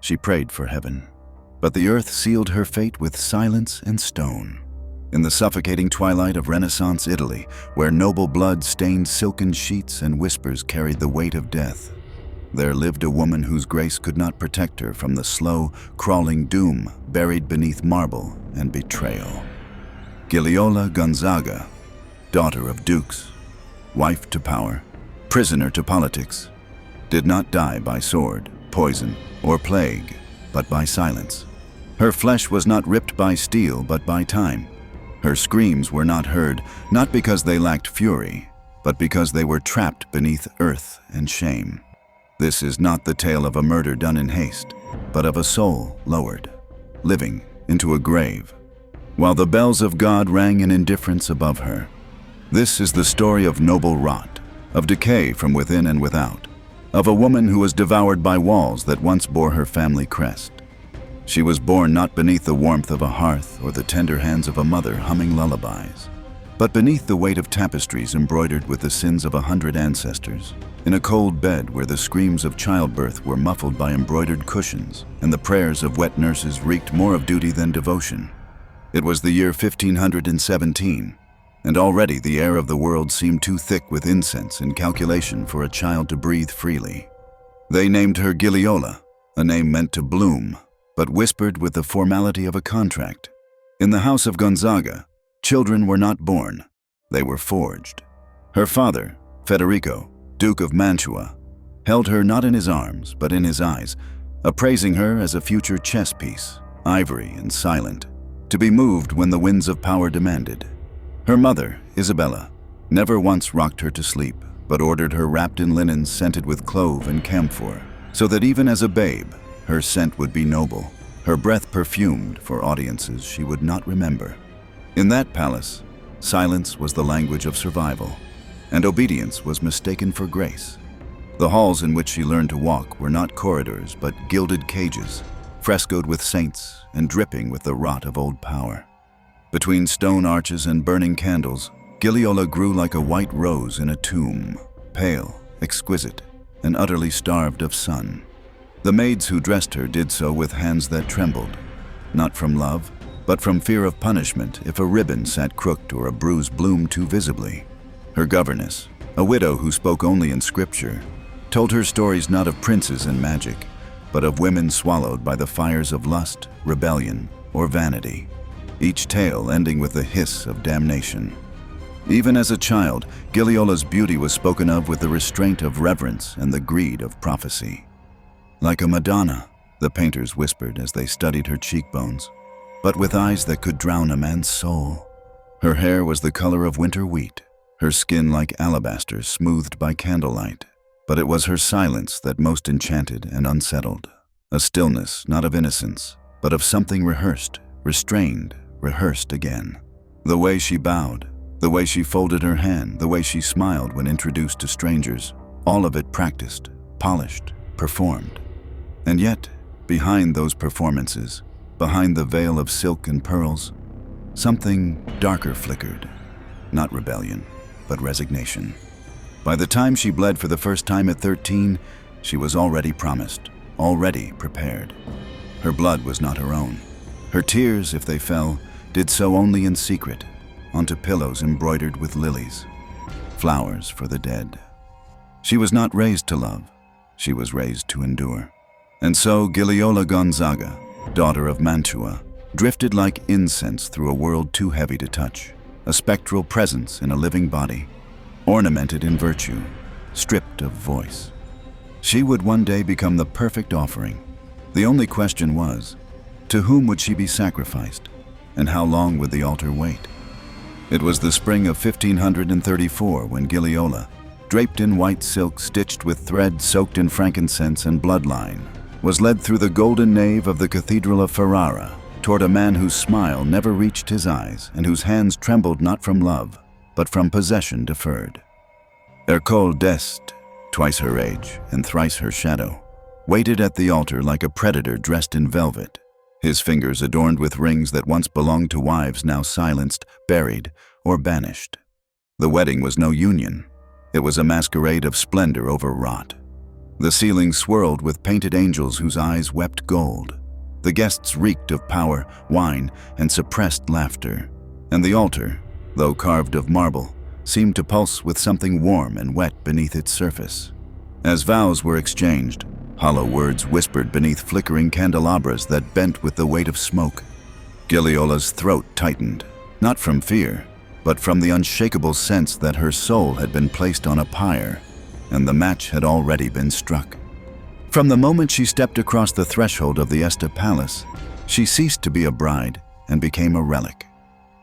She prayed for heaven, but the earth sealed her fate with silence and stone. In the suffocating twilight of Renaissance Italy, where noble blood stained silken sheets and whispers carried the weight of death, there lived a woman whose grace could not protect her from the slow, crawling doom buried beneath marble and betrayal. Giliola Gonzaga, daughter of dukes, wife to power, prisoner to politics, did not die by sword, poison, or plague, but by silence. Her flesh was not ripped by steel, but by time. Her screams were not heard, not because they lacked fury, but because they were trapped beneath earth and shame. This is not the tale of a murder done in haste, but of a soul lowered, living into a grave, while the bells of God rang in indifference above her. This is the story of noble rot, of decay from within and without, of a woman who was devoured by walls that once bore her family crest. She was born not beneath the warmth of a hearth or the tender hands of a mother humming lullabies, but beneath the weight of tapestries embroidered with the sins of 100 ancestors, in a cold bed where the screams of childbirth were muffled by embroidered cushions and the prayers of wet nurses reeked more of duty than devotion. It was the year 1517, and already the air of the world seemed too thick with incense and calculation for a child to breathe freely. They named her Giliola, a name meant to bloom, but whispered with the formality of a contract. In the house of Gonzaga, children were not born, they were forged. Her father, Federico, Duke of Mantua, held her not in his arms, but in his eyes, appraising her as a future chess piece, ivory and silent, to be moved when the winds of power demanded. Her mother, Isabella, never once rocked her to sleep, but ordered her wrapped in linen scented with clove and camphor, so that even as a babe, her scent would be noble, her breath perfumed for audiences she would not remember. In that palace, silence was the language of survival, and obedience was mistaken for grace. The halls in which she learned to walk were not corridors, but gilded cages, frescoed with saints and dripping with the rot of old power. Between stone arches and burning candles, Giliola grew like a white rose in a tomb, pale, exquisite, and utterly starved of sun. The maids who dressed her did so with hands that trembled, not from love, but from fear of punishment if a ribbon sat crooked or a bruise bloomed too visibly. Her governess, a widow who spoke only in scripture, told her stories not of princes and magic, but of women swallowed by the fires of lust, rebellion, or vanity, each tale ending with the hiss of damnation. Even as a child, Giliola's beauty was spoken of with the restraint of reverence and the greed of prophecy. Like a Madonna, the painters whispered as they studied her cheekbones, but with eyes that could drown a man's soul. Her hair was the color of winter wheat, her skin like alabaster smoothed by candlelight, but it was her silence that most enchanted and unsettled, a stillness not of innocence, but of something rehearsed, restrained, rehearsed again. The way she bowed, the way she folded her hand, the way she smiled when introduced to strangers, all of it practiced, polished, performed. And yet, behind those performances, behind the veil of silk and pearls, something darker flickered. Not rebellion, but resignation. By the time she bled for the first time at 13, she was already promised, already prepared. Her blood was not her own. Her tears, if they fell, did so only in secret, onto pillows embroidered with lilies, flowers for the dead. She was not raised to love, she was raised to endure. And so Giliola Gonzaga, daughter of Mantua, drifted like incense through a world too heavy to touch, a spectral presence in a living body, ornamented in virtue, stripped of voice. She would one day become the perfect offering. The only question was, to whom would she be sacrificed, and how long would the altar wait? It was the spring of 1534 when Giliola, draped in white silk stitched with thread soaked in frankincense and bloodline, was led through the golden nave of the Cathedral of Ferrara toward a man whose smile never reached his eyes and whose hands trembled not from love, but from possession deferred. Ercole d'Este, twice her age and thrice her shadow, waited at the altar like a predator dressed in velvet, his fingers adorned with rings that once belonged to wives now silenced, buried, or banished. The wedding was no union. It was a masquerade of splendor overwrought. The ceiling swirled with painted angels whose eyes wept gold. The guests reeked of power, wine, and suppressed laughter. And the altar, though carved of marble, seemed to pulse with something warm and wet beneath its surface. As vows were exchanged, hollow words whispered beneath flickering candelabras that bent with the weight of smoke. Giliola's throat tightened, not from fear, but from the unshakable sense that her soul had been placed on a pyre, and the match had already been struck. From the moment she stepped across the threshold of the Este Palace, she ceased to be a bride and became a relic,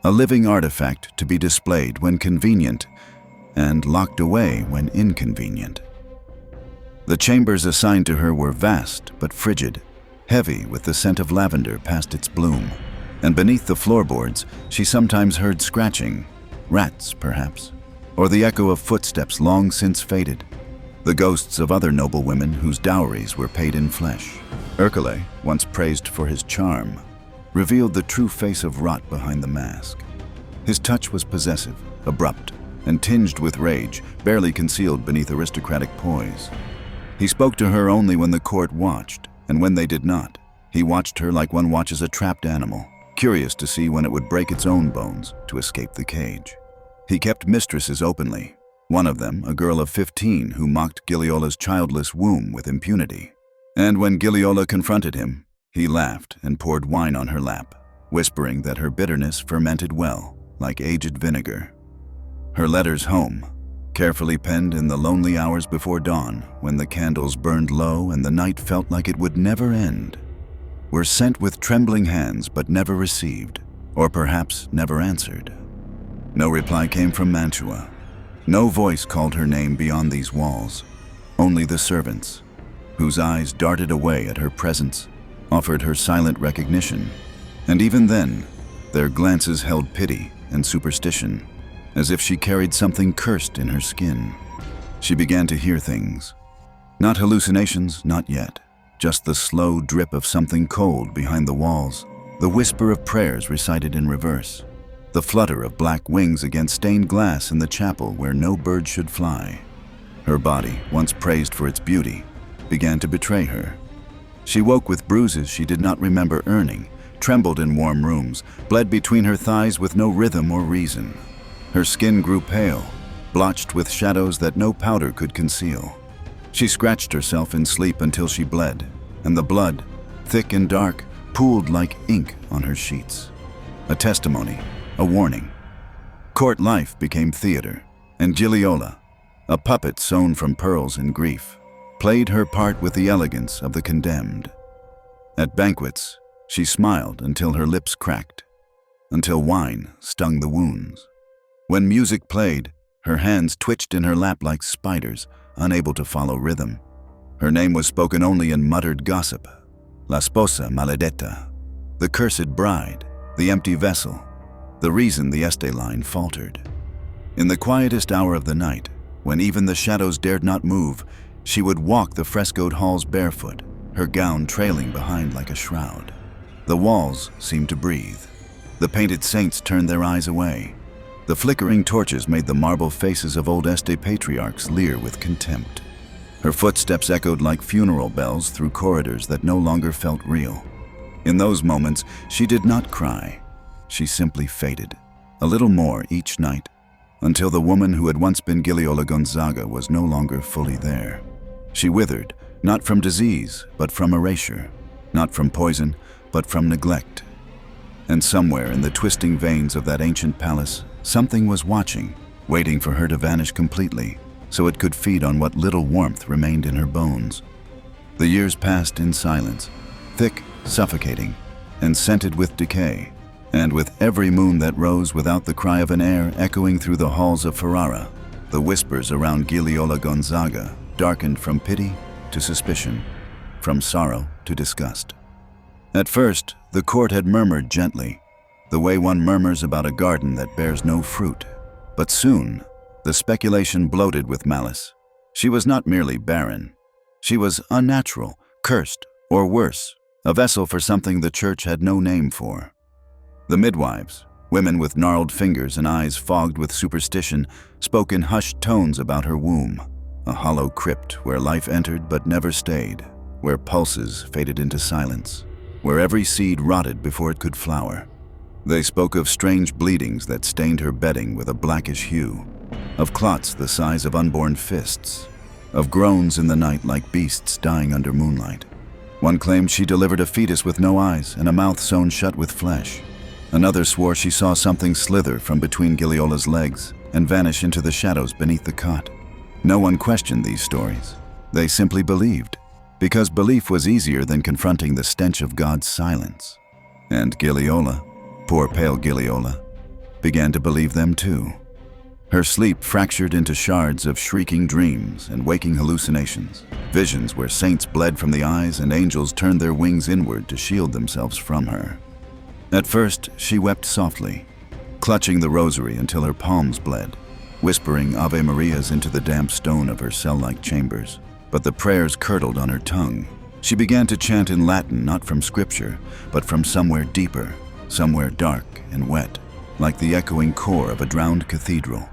a living artifact to be displayed when convenient and locked away when inconvenient. The chambers assigned to her were vast but frigid, heavy with the scent of lavender past its bloom, and beneath the floorboards she sometimes heard scratching, rats perhaps, or the echo of footsteps long since faded, the ghosts of other noblewomen whose dowries were paid in flesh. Ercole, once praised for his charm, revealed the true face of rot behind the mask. His touch was possessive, abrupt, and tinged with rage, barely concealed beneath aristocratic poise. He spoke to her only when the court watched, and when they did not, he watched her like one watches a trapped animal, curious to see when it would break its own bones to escape the cage. He kept mistresses openly, one of them a girl of 15 who mocked Giliola's childless womb with impunity. And when Giliola confronted him, he laughed and poured wine on her lap, whispering that her bitterness fermented well, like aged vinegar. Her letters home, carefully penned in the lonely hours before dawn when the candles burned low and the night felt like it would never end, were sent with trembling hands but never received, or perhaps never answered. No reply came from Mantua. No voice called her name beyond these walls. Only the servants, whose eyes darted away at her presence, offered her silent recognition. And even then, their glances held pity and superstition, as if she carried something cursed in her skin. She began to hear things. Not hallucinations, not yet. Just the slow drip of something cold behind the walls, the whisper of prayers recited in reverse, the flutter of black wings against stained glass in the chapel where no bird should fly. Her body, once praised for its beauty, began to betray her. She woke with bruises she did not remember earning, trembled in warm rooms, bled between her thighs with no rhythm or reason. Her skin grew pale, blotched with shadows that no powder could conceal. She scratched herself in sleep until she bled, and the blood, thick and dark, pooled like ink on her sheets. A testimony, a warning. Court life became theater, and Giliola, a puppet sewn from pearls and grief, played her part with the elegance of the condemned. At banquets, she smiled until her lips cracked, until wine stung the wounds. When music played, her hands twitched in her lap like spiders, unable to follow rhythm. Her name was spoken only in muttered gossip. La sposa maledetta, the cursed bride, the empty vessel, the reason the Este line faltered. In the quietest hour of the night, when even the shadows dared not move, she would walk the frescoed halls barefoot, her gown trailing behind like a shroud. The walls seemed to breathe. The painted saints turned their eyes away. The flickering torches made the marble faces of old Este patriarchs leer with contempt. Her footsteps echoed like funeral bells through corridors that no longer felt real. In those moments, she did not cry. She simply faded, a little more each night, until the woman who had once been Giliola Gonzaga was no longer fully there. She withered, not from disease, but from erasure, not from poison, but from neglect. And somewhere in the twisting veins of that ancient palace, something was watching, waiting for her to vanish completely, so it could feed on what little warmth remained in her bones. The years passed in silence, thick, suffocating, and scented with decay. And with every moon that rose without the cry of an heir echoing through the halls of Ferrara, the whispers around Giliola Gonzaga darkened from pity to suspicion, from sorrow to disgust. At first, the court had murmured gently, the way one murmurs about a garden that bears no fruit. But soon, the speculation bloated with malice. She was not merely barren. She was unnatural, cursed, or worse, a vessel for something the church had no name for. The midwives, women with gnarled fingers and eyes fogged with superstition, spoke in hushed tones about her womb, a hollow crypt where life entered but never stayed, where pulses faded into silence, where every seed rotted before it could flower. They spoke of strange bleedings that stained her bedding with a blackish hue, of clots the size of unborn fists, of groans in the night like beasts dying under moonlight. One claimed she delivered a fetus with no eyes and a mouth sewn shut with flesh. Another swore she saw something slither from between Giliola's legs and vanish into the shadows beneath the cot. No one questioned these stories. They simply believed, because belief was easier than confronting the stench of God's silence. And Giliola, poor pale Giliola, began to believe them too. Her sleep fractured into shards of shrieking dreams and waking hallucinations, visions where saints bled from the eyes and angels turned their wings inward to shield themselves from her. At first, she wept softly, clutching the rosary until her palms bled, whispering Ave Marias into the damp stone of her cell-like chambers. But the prayers curdled on her tongue. She began to chant in Latin, not from scripture, but from somewhere deeper, somewhere dark and wet, like the echoing core of a drowned cathedral.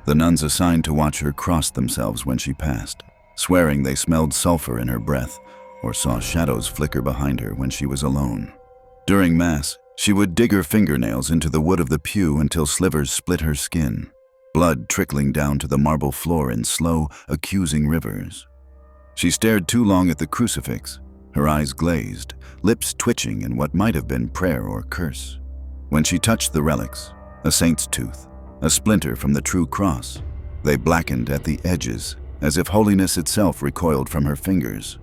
The nuns assigned to watch her crossed themselves when she passed, swearing they smelled sulfur in her breath or saw shadows flicker behind her when she was alone. During Mass, she would dig her fingernails into the wood of the pew until slivers split her skin, blood trickling down to the marble floor in slow, accusing rivers. She stared too long at the crucifix, her eyes glazed, lips twitching in what might have been prayer or curse. When she touched the relics, a saint's tooth, a splinter from the true cross, they blackened at the edges, as if holiness itself recoiled from her fingers.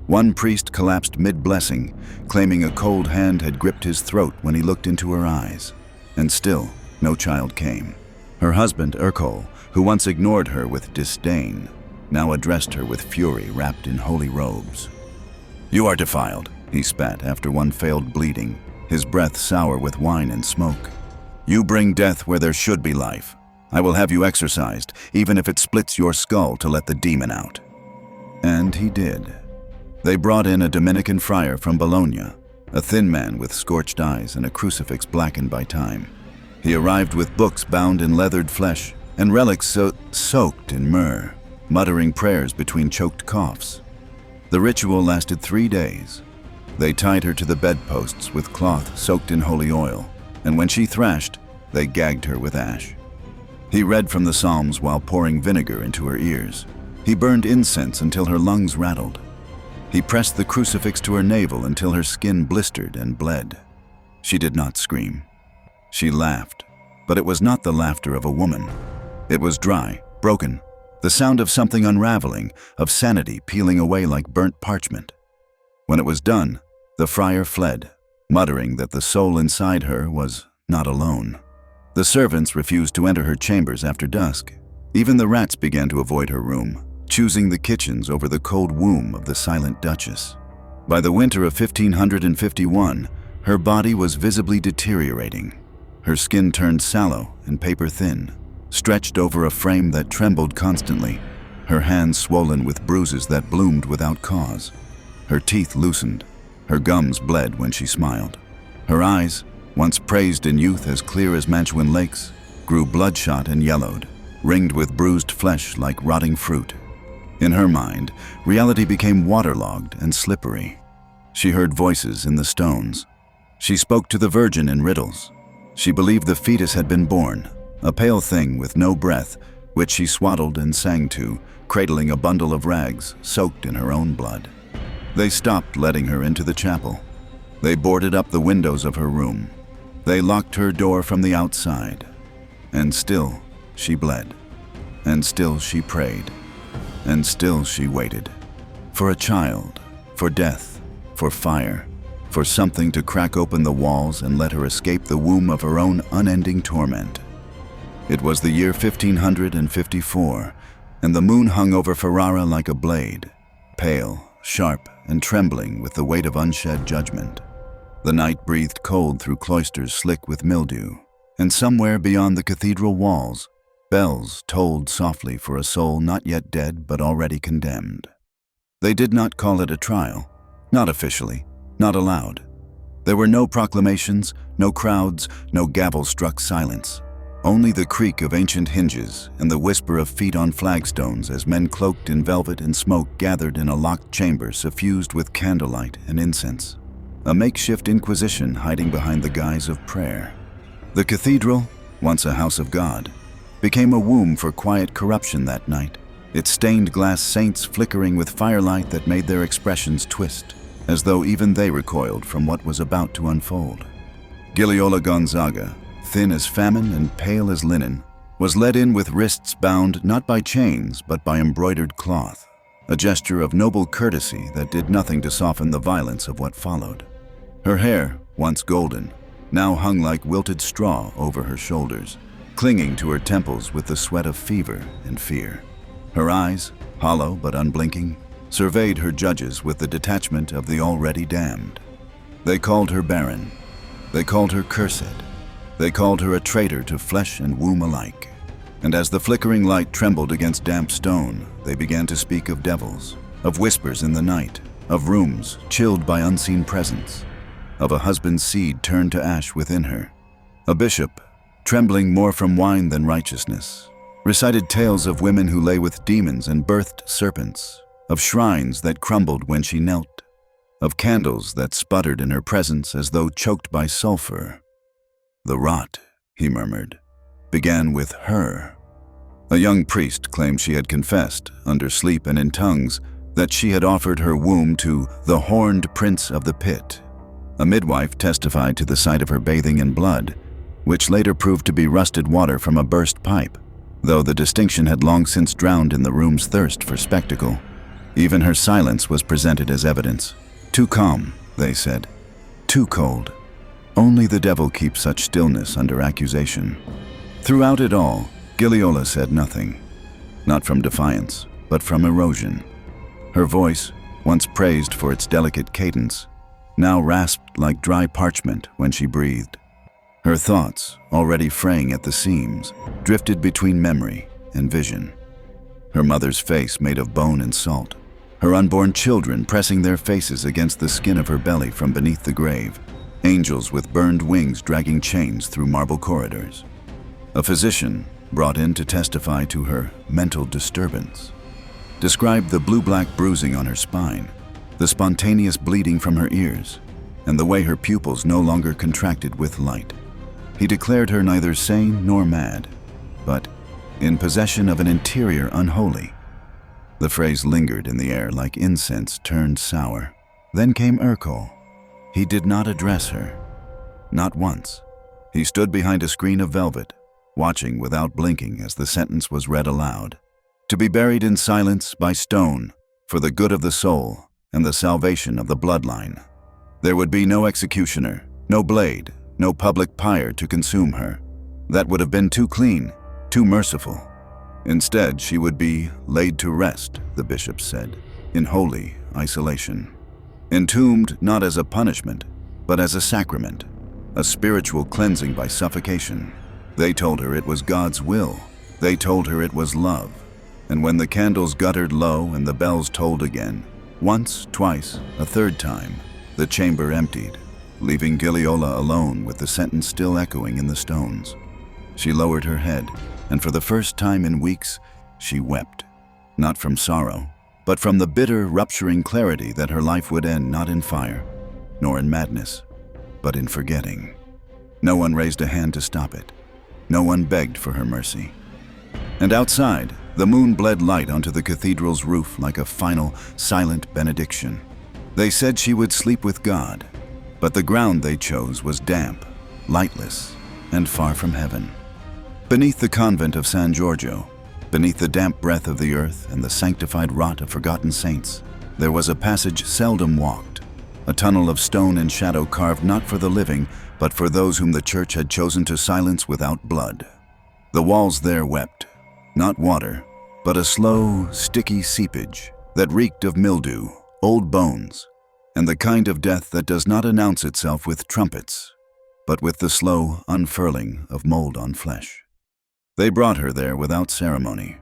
One priest collapsed mid-blessing, claiming a cold hand had gripped his throat when he looked into her eyes. And still, no child came. Her husband, Ercole, who once ignored her with disdain, now addressed her with fury wrapped in holy robes. "You are defiled," he spat after one failed bleeding, his breath sour with wine and smoke. "You bring death where there should be life. I will have you exorcised, even if it splits your skull to let the demon out." And he did. They brought in a Dominican friar from Bologna, a thin man with scorched eyes and a crucifix blackened by time. He arrived with books bound in leathered flesh and relics soaked in myrrh, muttering prayers between choked coughs. The ritual lasted 3 days. They tied her to the bedposts with cloth soaked in holy oil, and when she thrashed, they gagged her with ash. He read from the Psalms while pouring vinegar into her ears. He burned incense until her lungs rattled. He pressed the crucifix to her navel until her skin blistered and bled. She did not scream. She laughed, but it was not the laughter of a woman. It was dry, broken, the sound of something unraveling, of sanity peeling away like burnt parchment. When it was done, the friar fled, muttering that the soul inside her was not alone. The servants refused to enter her chambers after dusk. Even the rats began to avoid her room, choosing the kitchens over the cold womb of the silent duchess. By the winter of 1551, her body was visibly deteriorating. Her skin turned sallow and paper-thin, stretched over a frame that trembled constantly, her hands swollen with bruises that bloomed without cause. Her teeth loosened, her gums bled when she smiled. Her eyes, once praised in youth as clear as Mantuan lakes, grew bloodshot and yellowed, ringed with bruised flesh like rotting fruit. In her mind, reality became waterlogged and slippery. She heard voices in the stones. She spoke to the Virgin in riddles. She believed the fetus had been born, a pale thing with no breath, which she swaddled and sang to, cradling a bundle of rags soaked in her own blood. They stopped letting her into the chapel. They boarded up the windows of her room. They locked her door from the outside. And still she bled. And still she prayed. And still she waited. For a child, for death, for fire, for something to crack open the walls and let her escape the womb of her own unending torment. It was the year 1554, and the moon hung over Ferrara like a blade, pale, sharp, and trembling with the weight of unshed judgment. The night breathed cold through cloisters slick with mildew, and somewhere beyond the cathedral walls, bells tolled softly for a soul not yet dead but already condemned. They did not call it a trial, not officially, not aloud. There were no proclamations, no crowds, no gavel-struck silence. Only the creak of ancient hinges and the whisper of feet on flagstones as men cloaked in velvet and smoke gathered in a locked chamber suffused with candlelight and incense. A makeshift inquisition hiding behind the guise of prayer. The cathedral, once a house of God, became a womb for quiet corruption that night, its stained glass saints flickering with firelight that made their expressions twist, as though even they recoiled from what was about to unfold. Giliola Gonzaga, thin as famine and pale as linen, was led in with wrists bound not by chains but by embroidered cloth, a gesture of noble courtesy that did nothing to soften the violence of what followed. Her hair, once golden, now hung like wilted straw over her shoulders, clinging to her temples with the sweat of fever and fear. Her eyes, hollow but unblinking, surveyed her judges with the detachment of the already damned. They called her barren. They called her cursed. They called her a traitor to flesh and womb alike. And as the flickering light trembled against damp stone, they began to speak of devils, of whispers in the night, of rooms chilled by unseen presence, of a husband's seed turned to ash within her. A bishop, trembling more from wine than righteousness, recited tales of women who lay with demons and birthed serpents, of shrines that crumbled when she knelt, of candles that sputtered in her presence as though choked by sulfur. The rot, he murmured, began with her. A young priest claimed she had confessed, under sleep and in tongues, that she had offered her womb to the horned prince of the pit. A midwife testified to the sight of her bathing in blood, which later proved to be rusted water from a burst pipe, though the distinction had long since drowned in the room's thirst for spectacle. Even her silence was presented as evidence. Too calm, they said. Too cold. Only the devil keeps such stillness under accusation. Throughout it all, Giliola said nothing. Not from defiance, but from erosion. Her voice, once praised for its delicate cadence, now rasped like dry parchment when she breathed. Her thoughts, already fraying at the seams, drifted between memory and vision. Her mother's face made of bone and salt, her unborn children pressing their faces against the skin of her belly from beneath the grave, angels with burned wings dragging chains through marble corridors. A physician, brought in to testify to her mental disturbance, described the blue-black bruising on her spine, the spontaneous bleeding from her ears, and the way her pupils no longer contracted with light. He declared her neither sane nor mad, but in possession of an interior unholy. The phrase lingered in the air like incense turned sour. Then came Urkel. He did not address her. Not once. He stood behind a screen of velvet, watching without blinking as the sentence was read aloud. To be buried in silence by stone, for the good of the soul and the salvation of the bloodline. There would be no executioner, no blade, no public pyre to consume her. That would have been too clean, too merciful. Instead, she would be laid to rest, the bishop said, in holy isolation. Entombed not as a punishment, but as a sacrament, a spiritual cleansing by suffocation. They told her it was God's will. They told her it was love. And when the candles guttered low and the bells tolled again, once, twice, a third time, the chamber emptied, leaving Giliola alone with the sentence still echoing in the stones. She lowered her head, and for the first time in weeks, she wept, not from sorrow, but from the bitter, rupturing clarity that her life would end not in fire, nor in madness, but in forgetting. No one raised a hand to stop it. No one begged for her mercy. And outside, the moon bled light onto the cathedral's roof like a final, silent benediction. They said she would sleep with God, but the ground they chose was damp, lightless, and far from heaven. Beneath the convent of San Giorgio, beneath the damp breath of the earth and the sanctified rot of forgotten saints, there was a passage seldom walked, a tunnel of stone and shadow carved not for the living, but for those whom the church had chosen to silence without blood. The walls there wept, not water, but a slow, sticky seepage that reeked of mildew, old bones, and the kind of death that does not announce itself with trumpets, but with the slow unfurling of mold on flesh. They brought her there without ceremony.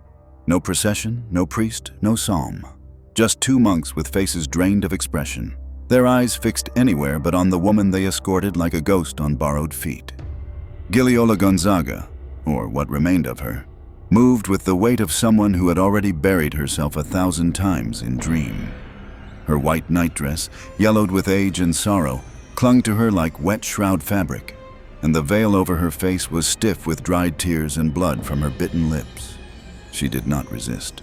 No procession, no priest, no psalm. Just two monks with faces drained of expression, their eyes fixed anywhere but on the woman they escorted like a ghost on borrowed feet. Giliola Gonzaga, or what remained of her, moved with the weight of someone who had already buried herself 1,000 times in dream. Her white nightdress, yellowed with age and sorrow, clung to her like wet shroud fabric, and the veil over her face was stiff with dried tears and blood from her bitten lips. She did not resist.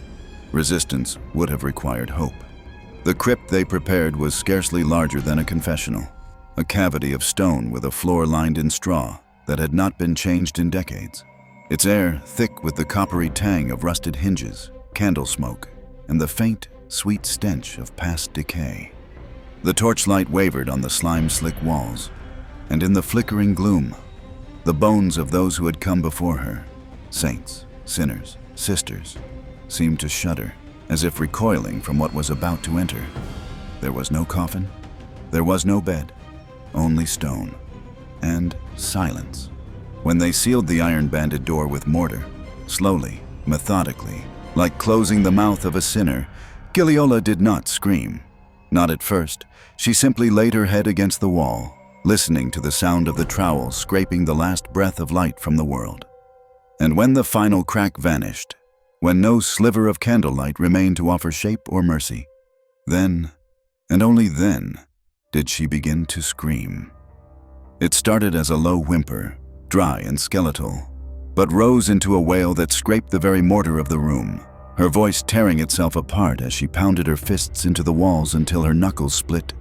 Resistance would have required hope. The crypt they prepared was scarcely larger than a confessional, a cavity of stone with a floor lined in straw that had not been changed in decades. Its air thick with the coppery tang of rusted hinges, candle smoke, and the faint, sweet stench of past decay. The torchlight wavered on the slime-slick walls, and in the flickering gloom, the bones of those who had come before her, saints, sinners, sisters, seemed to shudder, as if recoiling from what was about to enter. There was no coffin, there was no bed, only stone, and silence. When they sealed the iron-banded door with mortar, slowly, methodically, like closing the mouth of a sinner, Giliola did not scream. Not at first. She simply laid her head against the wall, listening to the sound of the trowel scraping the last breath of light from the world. And when the final crack vanished, when no sliver of candlelight remained to offer shape or mercy, then, and only then, did she begin to scream. It started as a low whimper, dry and skeletal, but rose into a wail that scraped the very mortar of the room, her voice tearing itself apart as she pounded her fists into the walls until her knuckles split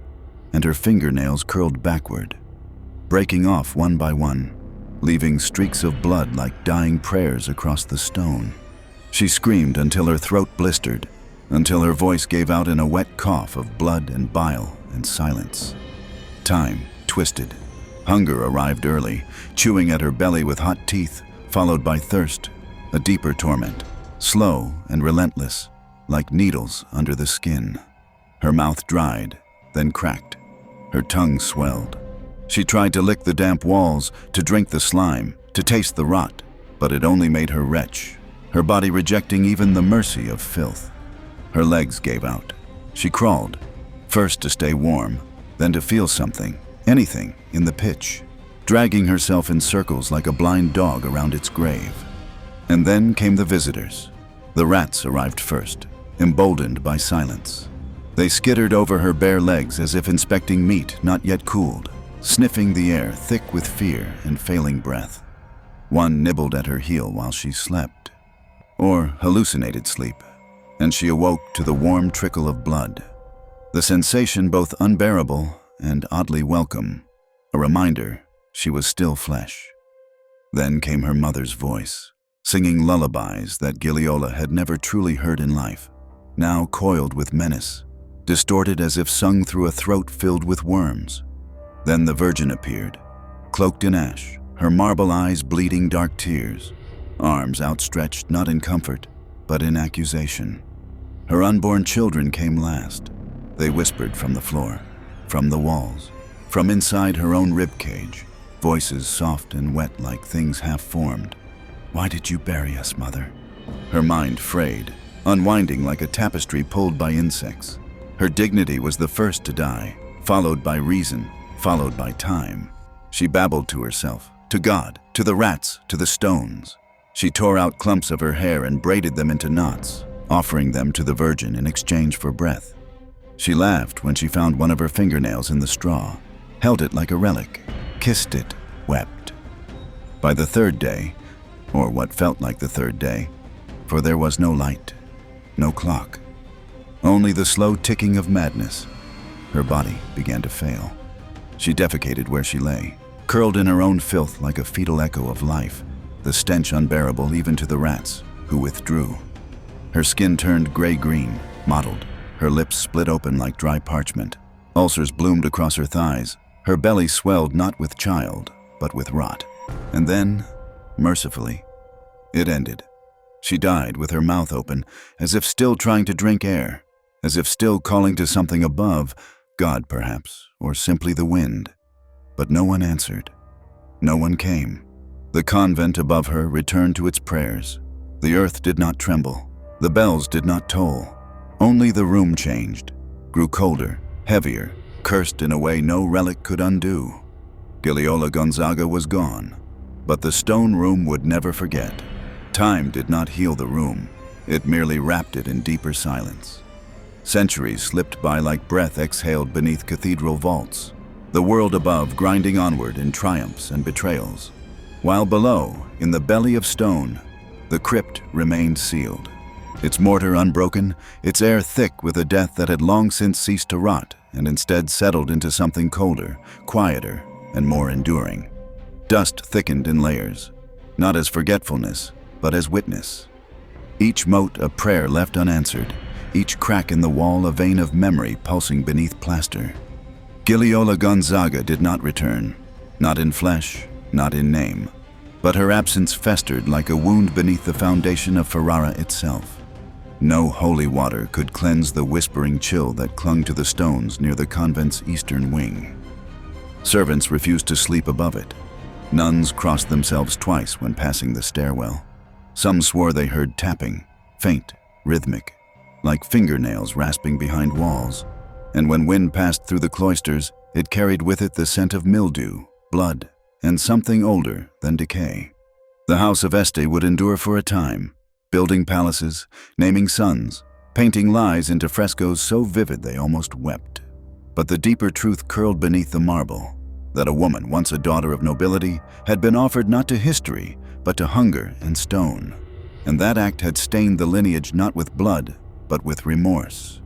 and her fingernails curled backward, breaking off one by one, leaving streaks of blood like dying prayers across the stone. She screamed until her throat blistered, until her voice gave out in a wet cough of blood and bile and silence. Time twisted. Hunger arrived early, chewing at her belly with hot teeth, followed by thirst, a deeper torment, slow and relentless, like needles under the skin. Her mouth dried, then cracked. Her tongue swelled. She tried to lick the damp walls, to drink the slime, to taste the rot, but it only made her retch, her body rejecting even the mercy of filth. Her legs gave out. She crawled, first to stay warm, then to feel something, anything, in the pitch, dragging herself in circles like a blind dog around its grave. And then came the visitors. The rats arrived first, emboldened by silence. They skittered over her bare legs as if inspecting meat not yet cooled, sniffing the air thick with fear and failing breath. One nibbled at her heel while she slept, or hallucinated sleep, and she awoke to the warm trickle of blood. The sensation both unbearable and oddly welcome, a reminder she was still flesh. Then came her mother's voice, singing lullabies that Giliola had never truly heard in life, now coiled with menace, distorted as if sung through a throat filled with worms. Then the Virgin appeared, cloaked in ash, her marble eyes bleeding dark tears, arms outstretched not in comfort, but in accusation. Her unborn children came last. They whispered from the floor, from the walls, from inside her own ribcage, voices soft and wet like things half-formed. "Why did you bury us, Mother?" Her mind frayed, unwinding like a tapestry pulled by insects. Her dignity was the first to die, followed by reason, followed by time. She babbled to herself, to God, to the rats, to the stones. She tore out clumps of her hair and braided them into knots, offering them to the Virgin in exchange for breath. She laughed when she found one of her fingernails in the straw, held it like a relic, kissed it, wept. By the third day, or what felt like the third day, for there was no light, no clock, only the slow ticking of madness, her body began to fail. She defecated where she lay, curled in her own filth like a fetal echo of life, the stench unbearable even to the rats, who withdrew. Her skin turned gray-green, mottled, her lips split open like dry parchment. Ulcers bloomed across her thighs. Her belly swelled not with child, but with rot. And then, mercifully, it ended. She died with her mouth open, as if still trying to drink air, as if still calling to something above, God perhaps, or simply the wind. But no one answered. No one came. The convent above her returned to its prayers. The earth did not tremble. The bells did not toll. Only the room changed, grew colder, heavier, cursed in a way no relic could undo. Giliola Gonzaga was gone. But the stone room would never forget. Time did not heal the room. It merely wrapped it in deeper silence. Centuries slipped by like breath exhaled beneath cathedral vaults, the world above grinding onward in triumphs and betrayals, while below, in the belly of stone, the crypt remained sealed, its mortar unbroken, its air thick with a death that had long since ceased to rot and instead settled into something colder, quieter, and more enduring. Dust thickened in layers, not as forgetfulness, but as witness. Each mote a prayer left unanswered, each crack in the wall a vein of memory pulsing beneath plaster. Giliola Gonzaga did not return, not in flesh, not in name, but her absence festered like a wound beneath the foundation of Ferrara itself. No holy water could cleanse the whispering chill that clung to the stones near the convent's eastern wing. Servants refused to sleep above it. Nuns crossed themselves twice when passing the stairwell. Some swore they heard tapping, faint, rhythmic, like fingernails rasping behind walls. And when wind passed through the cloisters, it carried with it the scent of mildew, blood, and something older than decay. The house of Este would endure for a time, building palaces, naming sons, painting lies into frescoes so vivid they almost wept. But the deeper truth curled beneath the marble, that a woman, once a daughter of nobility, had been offered not to history, but to hunger and stone. And that act had stained the lineage not with blood, but with remorse.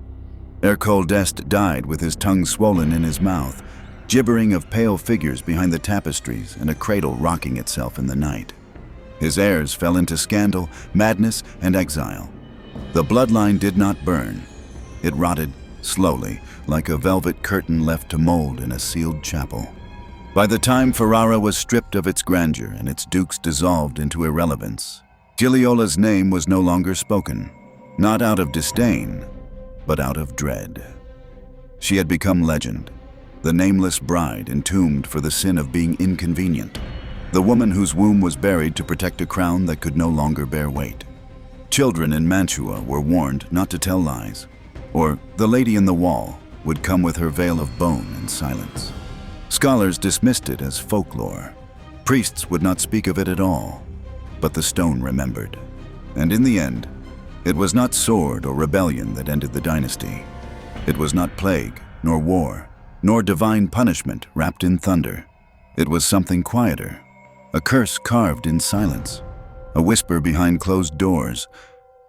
Ercole d'Este died with his tongue swollen in his mouth, gibbering of pale figures behind the tapestries and a cradle rocking itself in the night. His heirs fell into scandal, madness, and exile. The bloodline did not burn. It rotted, slowly, like a velvet curtain left to mold in a sealed chapel. By the time Ferrara was stripped of its grandeur and its dukes dissolved into irrelevance, Giliola's name was no longer spoken, not out of disdain, but out of dread. She had become legend, the nameless bride entombed for the sin of being inconvenient, the woman whose womb was buried to protect a crown that could no longer bear weight. Children in Mantua were warned not to tell lies, or the lady in the wall would come with her veil of bone and silence. Scholars dismissed it as folklore. Priests would not speak of it at all, but the stone remembered. And in the end, it was not sword or rebellion that ended the dynasty. It was not plague, nor war, nor divine punishment wrapped in thunder. It was something quieter, a curse carved in silence, a whisper behind closed doors,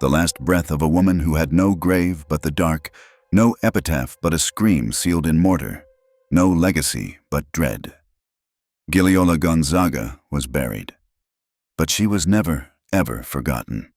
the last breath of a woman who had no grave but the dark, no epitaph but a scream sealed in mortar, no legacy but dread. Giliola Gonzaga was buried, but she was never, ever forgotten.